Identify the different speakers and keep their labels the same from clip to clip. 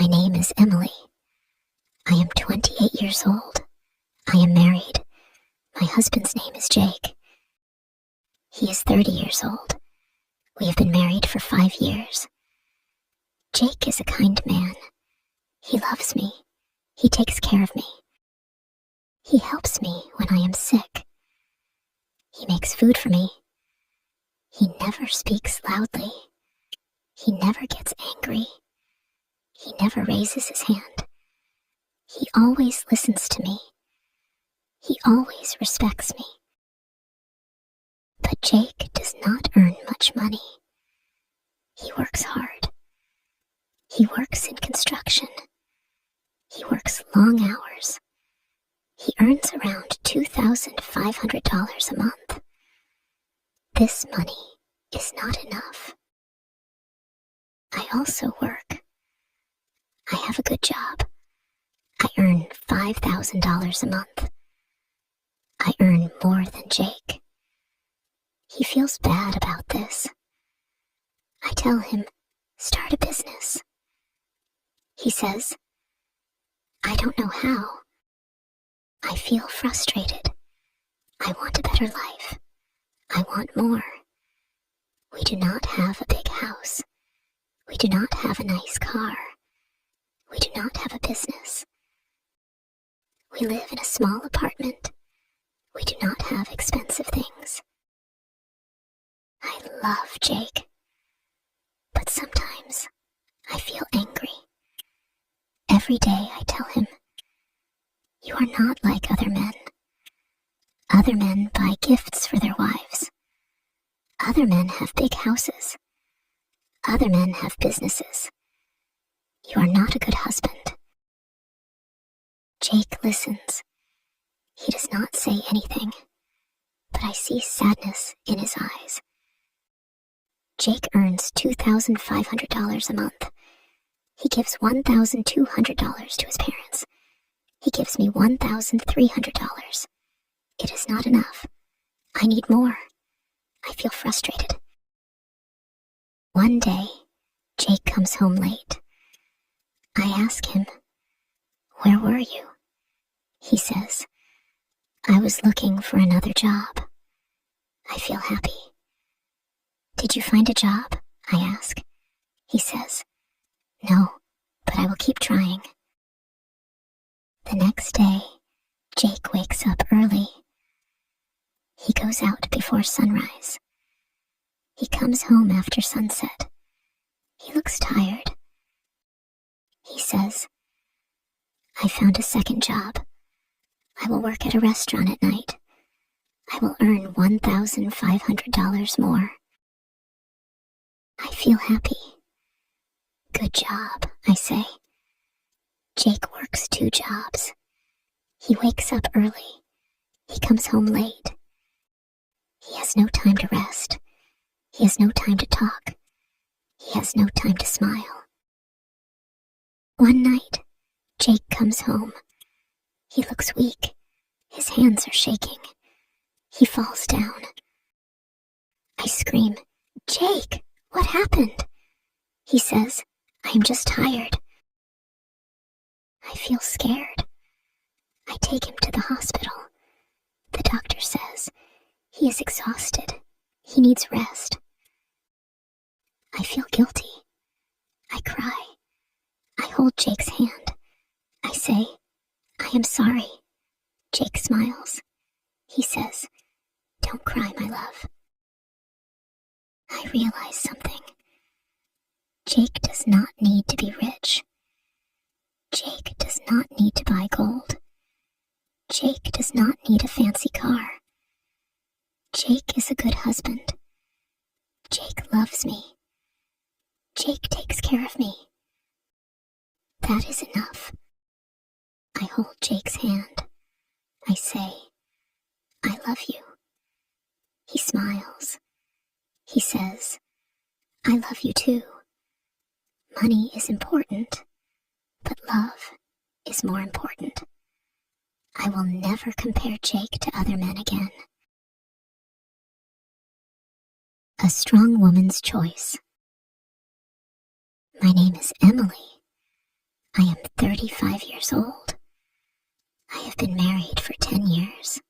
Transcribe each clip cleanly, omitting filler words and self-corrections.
Speaker 1: My name is Emily. I am 28 years old. I am married. My husband's name is Jake. He is 30 years old. We have been married for 5 years. Jake is a kind man. He loves me. He takes care of me. He helps me when I am sick. He makes food for me. He never speaks loudly. He never gets angry. He never raises his hand. He always listens to me. He always respects me. But Jake does not earn much money. He works hard. He works in construction. He works long hours. He earns around $2,500 a month. This money is not enough. I also work. I have a good job. I earn $5,000 a month. I earn more than Jake. He feels bad about this. I tell him, start a business. He says, I don't know how. I feel frustrated. I want a better life. I want more. We do not have a big house. We do not have a nice car. We do not have a business. We live in a small apartment. We do not have expensive things. I love Jake, but sometimes I feel angry. Every day I tell him, you are not like other men. Other men buy gifts for their wives. Other men have big houses. Other men have businesses. You are not a good husband. Jake listens. He does not say anything, but I see sadness in his eyes. Jake earns $2,500 a month. He gives $1,200 to his parents. He gives me $1,300. It is not enough. I need more. I feel frustrated. One day, Jake comes home late. I ask him, where were you? He says, I was looking for another job. I feel happy. Did you find a job? I ask. He says, no, but I will keep trying. The next day, Jake wakes up early. He goes out before sunrise. He comes home after sunset. He looks tired. He says, I found a second job. I will work at a restaurant at night. I will earn $1,500 more. I feel happy. Good job, I say. Jake works 2 jobs. He wakes up early. He comes home late. He has no time to rest. He has no time to talk. He has no time to smile. One night, Jake comes home. He looks weak. His hands are shaking. He falls down. I scream, Jake, what happened? He says, I am just tired. I feel scared. I take him to the hospital. The doctor says he is exhausted. He needs rest. I feel guilty. I cry. I hold Jake's hand. I say, I am sorry. Jake smiles. He says, don't cry, my love. I realize something. Jake does not need to be rich. Jake does not need to buy gold. Jake does not need a fancy car. Jake is a good husband. Jake loves me. Jake takes care of me. That is enough. I hold Jake's hand. I say, I love you. He smiles. He says, I love you too. Money is important, but love is more important. I will never compare Jake to other men again. A strong woman's choice. My name is Emily. 35 years old. I have been married for 10 years.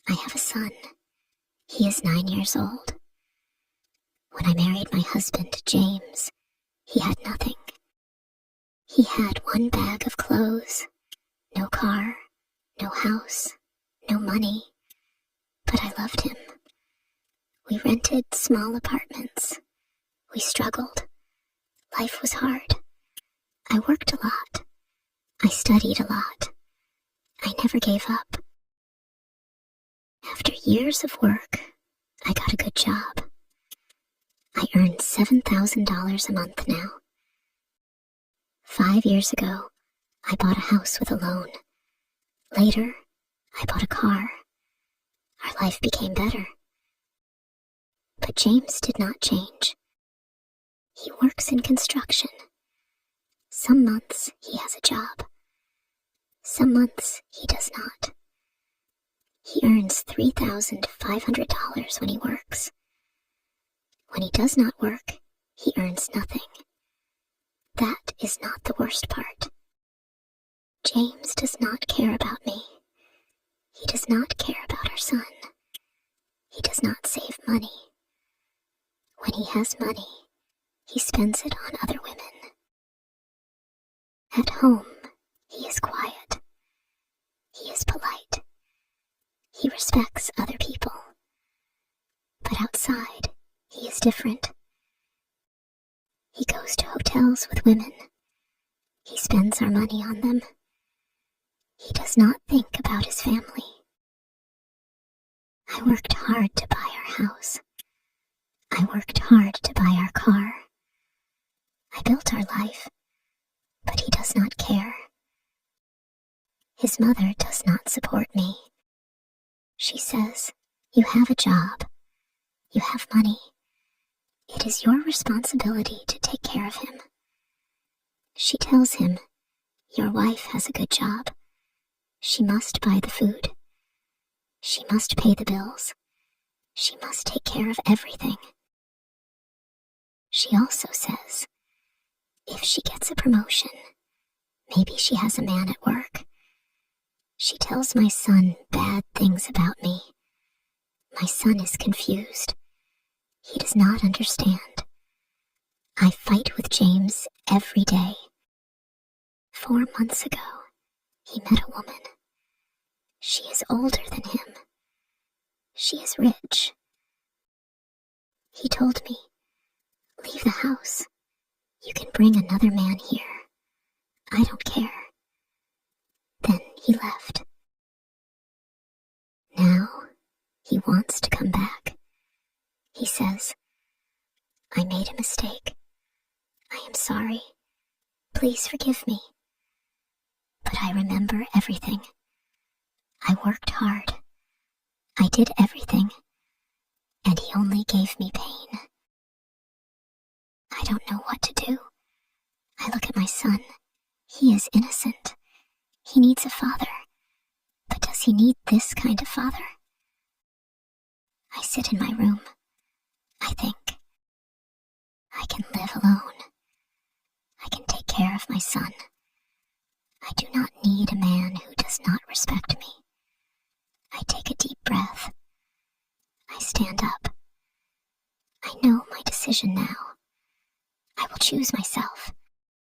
Speaker 1: I have a son. He is 9 years old. When I married my husband, James, he had nothing. He had one bag of clothes, no car, no house, no money, but I loved him. We rented small apartments. We struggled. Life was hard. I worked a lot. I studied a lot. I never gave up. After years of work, I got a good job. I earn $7,000 a month now. 5 years ago, I bought a house with a loan. Later, I bought a car. Our life became better. But James did not change. He works in construction. Some months he has a job. Some months he does not. He earns $3,500 when he works. When he does not work, he earns nothing. That is not the worst part. James does not care about me. He does not care about our son. He does not save money. When he has money, he spends it on other women. At home, he is quiet. He is polite. He respects other people. But outside, he is different. He goes to hotels with women. He spends our money on them. He does not think about his family. I worked hard to buy our house. I worked hard to buy our car. I built our life, but he does not care. His mother does not support me. She says, "You have a job. You have money. It is your responsibility to take care of him." She tells him, "Your wife has a good job. She must buy the food. She must pay the bills. She must take care of everything." She also says, if she gets a promotion, maybe she has a man at work. She tells my son bad things about me. My son is confused. He does not understand. I fight with James every day. 4 months ago, he met a woman. She is older than him. She is rich. He told me, "Leave the house. You can bring another man here. I don't care." Then he left. Now, he wants to come back. He says, "I made a mistake. I am sorry. Please forgive me." But I remember everything. I worked hard. I did everything. And he only gave me pain. I don't know what to do. I look at my son. He is innocent. He needs a father. But does he need this kind of father? I sit in my room. I think. I can live alone. I can take care of my son. I do not need a man who does not respect me. I take a deep breath. I stand up. I know my decision now. I will choose myself.